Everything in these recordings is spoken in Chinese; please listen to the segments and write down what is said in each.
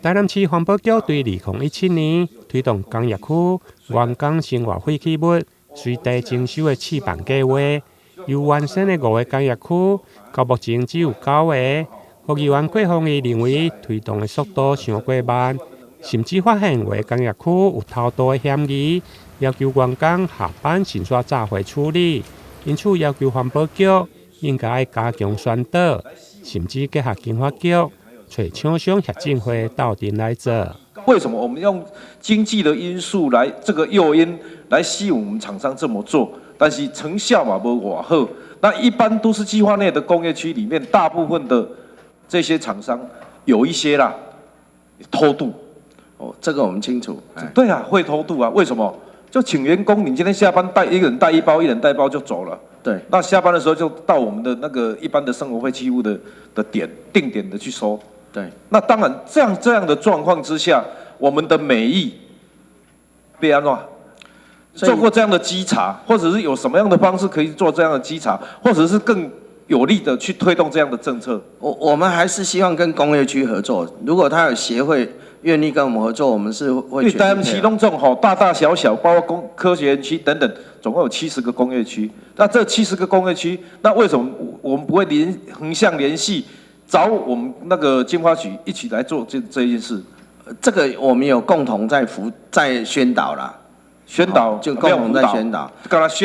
台南市环保局对2017年推动工业区员工生活废弃物随地征收的试办计划，由原先的5个工业区，到目前只有9个。副议员郭凤仪认为推动的速度太过慢，甚至发现5个工业区有偷渡的嫌疑，要求员工下班先刷炸回处理，因此要求环保局应该加强宣导，甚至结合经发局。找厂商协进会斗阵来做。为什么我们用经济的因素来这个诱因来吸引我们厂商这么做？但是成效嘛无偌好。那一般都市计划内的工业区里面，大部分的这些厂商有一些啦偷渡。哦，这个我们清楚。对啊，会偷渡啊？为什么？就请员工，你今天下班一个人带一包，一人带包就走了。对，那下班的时候就到我们的那个一般的生活废弃物的定点的去收。对，那当然，这样的状况之下，我们的美意被安怎做过这样的稽查，或者是有什么样的方式可以做这样的稽查，或者是更有力的去推动这样的政策？我们还是希望跟工业区合作，如果他有协会愿意跟我们合作，我们是会。因为台湾市拢种吼大大小小，包括科学园区等等，总共有70个工业区。那这70个工业区，那为什么我们不会横向联系？找我们那个经发局一起来做这件事，这个我们有共同在宣导啦，宣导就共同在宣导。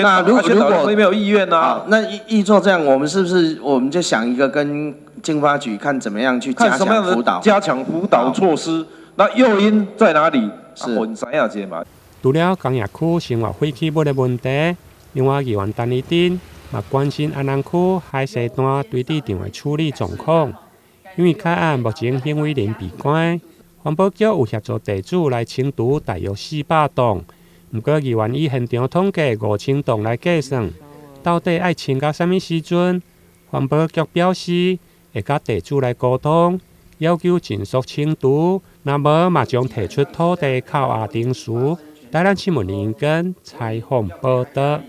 那如果没有意愿呢？那依做这样，我们是不是我们就想一个跟经发局看怎么样去加强辅导？加强辅导措施，那诱因在哪里？是我知影者嘛。除了工业区生活废弃物的问题，另外议员陈义珍也关心安南区海西段堆置场的处理状况，因为海岸目前行为人闭关，环保局有协助地主来清除大约400栋，不过议员以现场统计5000栋来计算，到底要清到什么时阵？环保局表示会甲地主来沟通，要求尽速清除，若无嘛将提出土地扣押定书。台南新闻林根采访报道。